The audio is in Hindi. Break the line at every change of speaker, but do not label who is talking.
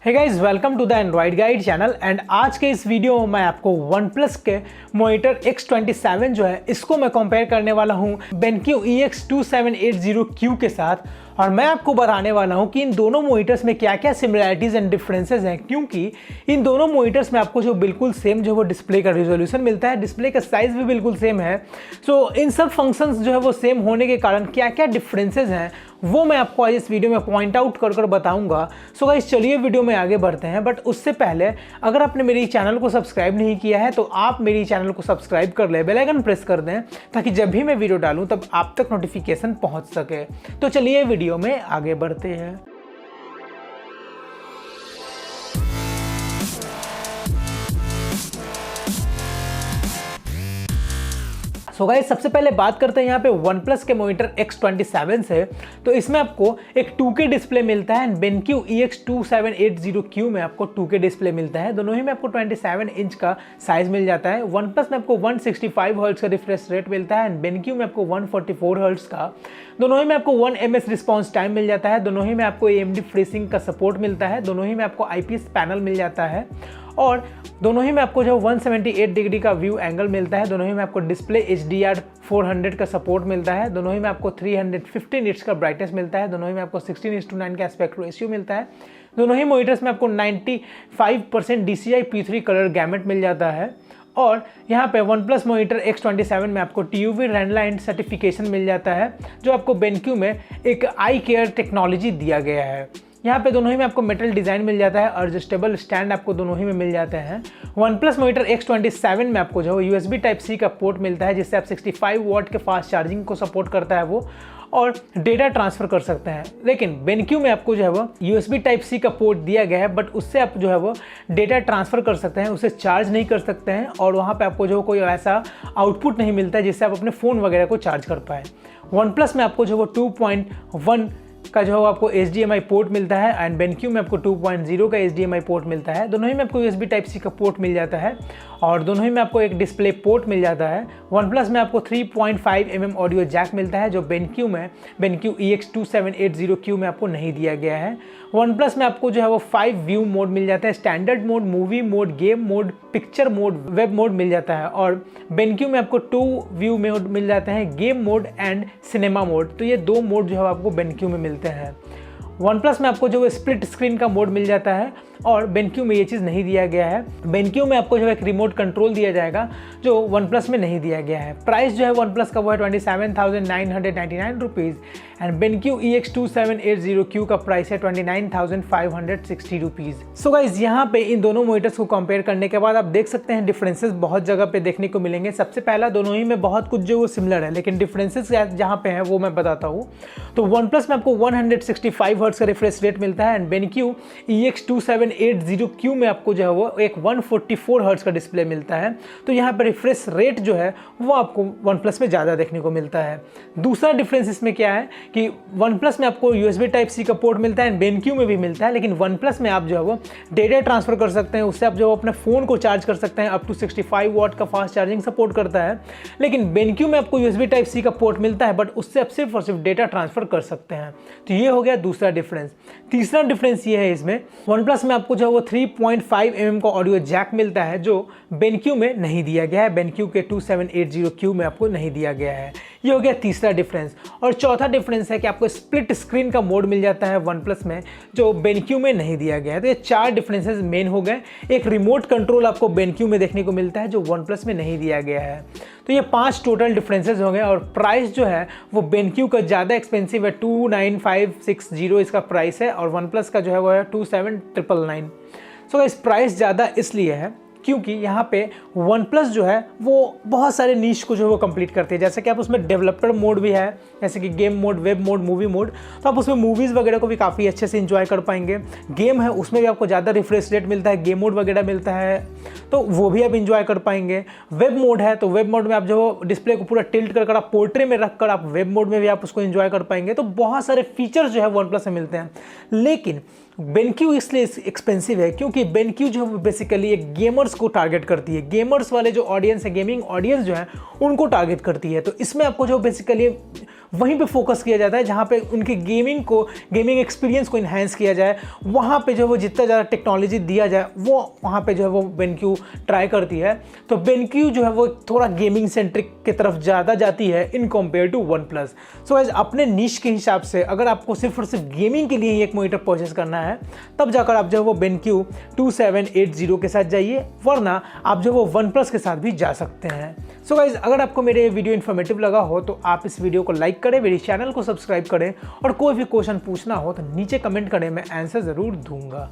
Hey guys, welcome to the Android guide channel. And आज के इस वीडियो में मैं आपको OnePlus के मॉनिटर X27 जो है इसको मैं कंपेयर करने वाला हूँ BenQ EX2780Q के साथ। और मैं आपको बताने वाला हूँ कि इन दोनों मॉनिटर्स में क्या क्या सिमिलरिटीज़ एंड डिफरेंसेस हैं, क्योंकि इन दोनों मॉनिटर्स में आपको जो बिल्कुल सेम जो है वो डिस्प्ले का रिजोल्यूशन मिलता है, डिस्प्ले का साइज़ भी बिल्कुल सेम है। सो इन सब फंक्शंस जो है वो सेम होने के कारण क्या क्या डिफरेंसेस हैं वो मैं आपको आज इस वीडियो में पॉइंट आउट कर बताऊंगा। सो गाइस, चलिए वीडियो में आगे बढ़ते हैं। बट उससे पहले अगर आपने मेरी चैनल को सब्सक्राइब नहीं किया है तो आप मेरी चैनल को सब्सक्राइब कर ले, बेल आइकन प्रेस कर दें ताकि जब भी मैं वीडियो डालूं तब आप तक नोटिफिकेशन पहुंच सके। तो चलिए वीडियो में आगे बढ़ते हैं। सो गाइस, सबसे पहले बात करते हैं यहाँ पे OnePlus के मॉनिटर X27 से। तो इसमें आपको एक 2K डिस्प्ले मिलता है एंड BenQ EX2780Q में आपको 2K डिस्प्ले मिलता है। दोनों ही में आपको 27 इंच का साइज मिल जाता है। OnePlus में आपको 165 हर्ट्ज का रिफ्रेश रेट मिलता है एंड BenQ में आपको 144 हर्ट्ज का। दोनों ही में आपको 1 ms रिस्पॉन्स टाइम मिल जाता है। दोनों ही में आपको AMD FreeSync का सपोर्ट मिलता है। दोनों ही में आपको IPS पैनल मिल जाता है और दोनों ही में आपको जो 178 डिग्री का व्यू एंगल मिलता है। दोनों ही में आपको डिस्प्ले HDR 400 का सपोर्ट मिलता है। दोनों ही में आपको 315 निट्स का ब्राइटनेस मिलता है। दोनों ही में आपको 16:9 का एस्पेक्ट रेशियो मिलता है। दोनों ही मॉनिटर्स में आपको 95% DCI P3 कलर गैमेट मिल जाता है। और यहाँ पे OnePlus मॉनिटर X27 में आपको TUV Redline सर्टिफिकेशन मिल जाता है, जो आपको BenQ में एक आई केयर टेक्नोलॉजी दिया गया है। यहाँ पे दोनों ही में आपको मेटल डिज़ाइन मिल जाता है और एडजस्टेबल स्टैंड आपको दोनों ही में मिल जाते हैं। OnePlus मॉनिटर X27 में आपको जो है USB Type-C का पोर्ट मिलता है, जिससे आप 65 वाट के फास्ट चार्जिंग को सपोर्ट करता है वो, और डेटा ट्रांसफ़र कर सकते हैं। लेकिन BenQ में आपको जो है वो USB Type-C का पोर्ट दिया गया है, बट उससे आप जो है वो डेटा ट्रांसफ़र कर सकते हैं, उसे चार्ज नहीं कर सकते हैं और वहाँ पे आपको जो कोई ऐसा आउटपुट नहीं मिलता है जिससे आप अपने फ़ोन वगैरह को चार्ज कर पाए। OnePlus में आपको जो वो 2.1 का जो है आपको HDMI पोर्ट मिलता है एंड BenQ में आपको 2.0 का HDMI पोर्ट मिलता है। दोनों ही में आपको USB Type-C का पोर्ट मिल जाता है और दोनों ही में आपको एक डिस्प्ले पोर्ट मिल जाता है। OnePlus में आपको 3.5 mm ऑडियो जैक मिलता है, जो BenQ EX2780Q में आपको नहीं दिया गया है। OnePlus में आपको जो है वो 5 व्यू मोड मिल जाता है, standard mode, movie mode, game mode, picture mode, web mode मिल जाता है। और BenQ में आपको 2 व्यू मोड मिल जाते हैं, game mode and cinema mode. तो ये 2 मोड जो है आपको BenQ में मिलते हैं। OnePlus में आपको जो स्प्लिट स्क्रीन का मोड मिल जाता है और BenQ में ये चीज़ नहीं दिया गया है। BenQ में आपको जो है एक रिमोट कंट्रोल दिया जाएगा, जो OnePlus में नहीं दिया गया है। प्राइस जो है OnePlus का वो है 27,999 रुपीज़ एंड BenQ EX2780Q का प्राइस है 29,560 रुपीज़। सो गाइज, यहाँ पे इन दोनों मॉनिटर्स को कंपेयर करने के बाद आप देख सकते हैं डिफरेंसेस बहुत जगह पे देखने को मिलेंगे। सबसे पहला, दोनों ही में बहुत कुछ जो वो सिमिलर है, लेकिन डिफरेंसेस जहाँ पे है वो मैं बताता हूँ। तो OnePlus में आपको 165 हर्ट्ज का रिफ्रेश रेट मिलता है एंड BenQ EX2780Q में आपको जो है वो एक 144 हर्ट्ज का डिस्प्ले मिलता है। तो यहाँ पर रिफ्रेश रेट जो है वो आपको OnePlus में ज़्यादा देखने को मिलता है। दूसरा डिफरेंस इसमें क्या है कि OnePlus में आपको USB Type-C का पोर्ट मिलता है एंड BenQ में भी मिलता है, लेकिन OnePlus में आप जो है वो डेटा ट्रांसफ़र कर सकते हैं, उससे आप जो अपने फ़ोन को चार्ज कर सकते हैं। अप टू 65 वाट का फास्ट चार्जिंग सपोर्ट करता है। लेकिन BenQ में आपको USB Type-C का पोर्ट मिलता है, बट उससे आप सिर्फ और सिर्फ डेटा ट्रांसफ़र कर सकते हैं। तो ये हो गया दूसरा डिफरेंस। तीसरा डिफरेंस ये है, इसमें OnePlus में आपको जो है वो 3.5 mm का ऑडियो जैक मिलता है, जो BenQ में नहीं दिया गया है। BenQ के 2780Q में आपको नहीं दिया गया है। ये हो गया तीसरा डिफरेंस। और चौथा डिफरेंस है कि आपको स्प्लिट स्क्रीन का मोड मिल जाता है OnePlus में, जो BenQ में नहीं दिया गया है। तो ये 4 डिफरेंसेस मेन हो गए। एक रिमोट कंट्रोल आपको BenQ में देखने को मिलता है, जो OnePlus में नहीं दिया गया है। तो ये 5 टोटल डिफरेंसेस हो गए और प्राइस जो है वो BenQ का ज़्यादा एक्सपेंसिव है, 29,560 इसका प्राइस है और OnePlus का जो है वो है 27,999। सो इस प्राइस ज़्यादा इसलिए है क्योंकि यहाँ पे OnePlus जो है वो बहुत सारे नीश को जो है वो कंप्लीट करती है। जैसे कि आप उसमें डेवलपर मोड भी है, जैसे कि game mode, web mode, movie mode. तो आप उसमें मूवीज़ वगैरह को भी काफ़ी अच्छे से इंजॉय कर पाएंगे। गेम है, उसमें भी आपको ज़्यादा रिफ्रेश रेट मिलता है, गेम मोड वगैरह मिलता है, तो वो भी आप इंजॉय कर पाएंगे। वेब मोड है, तो वेब मोड में आप जो डिस्प्ले को पूरा टिल्ट कर आप पोर्ट्रे में रख कर आप वेब मोड में भी आप उसको इंजॉय कर पाएंगे। तो बहुत सारे फीचर्स जो है OnePlus में मिलते हैं। लेकिन BenQ इसलिए एक्सपेंसिव है क्योंकि BenQ जो बेसिकली एक गेमर्स को टारगेट करती है। गेमर्स वाले जो ऑडियंस है, गेमिंग ऑडियंस जो है उनको टारगेट करती है। तो इसमें आपको जो बेसिकली वहीं पे फोकस किया जाता है जहाँ पे उनके गेमिंग एक्सपीरियंस को इन्हेंस किया जाए। वहाँ पे जो है वो जितना ज़्यादा टेक्नोलॉजी दिया जाए वो वहाँ पे जो है वो BenQ ट्राई करती है। तो BenQ जो है वो थोड़ा गेमिंग सेंट्रिक की तरफ ज़्यादा जाती है in compare to OnePlus। So guys अपने निश के हिसाब से अगर आपको सिर्फ और सिर्फ गेमिंग के लिए ही एक मॉनिटर परचेस करना है तब जाकर आप जो है वो BenQ 2780 के साथ जाइए, वरना आप जो वो OnePlus के साथ भी जा सकते हैं। सो गाइस अगर आपको मेरे ये वीडियो इन्फॉर्मेटिव लगा हो तो आप इस वीडियो को लाइक करें, मेरे चैनल को सब्सक्राइब करें और कोई भी क्वेश्चन पूछना हो तो नीचे कमेंट करें, मैं आंसर ज़रूर दूंगा।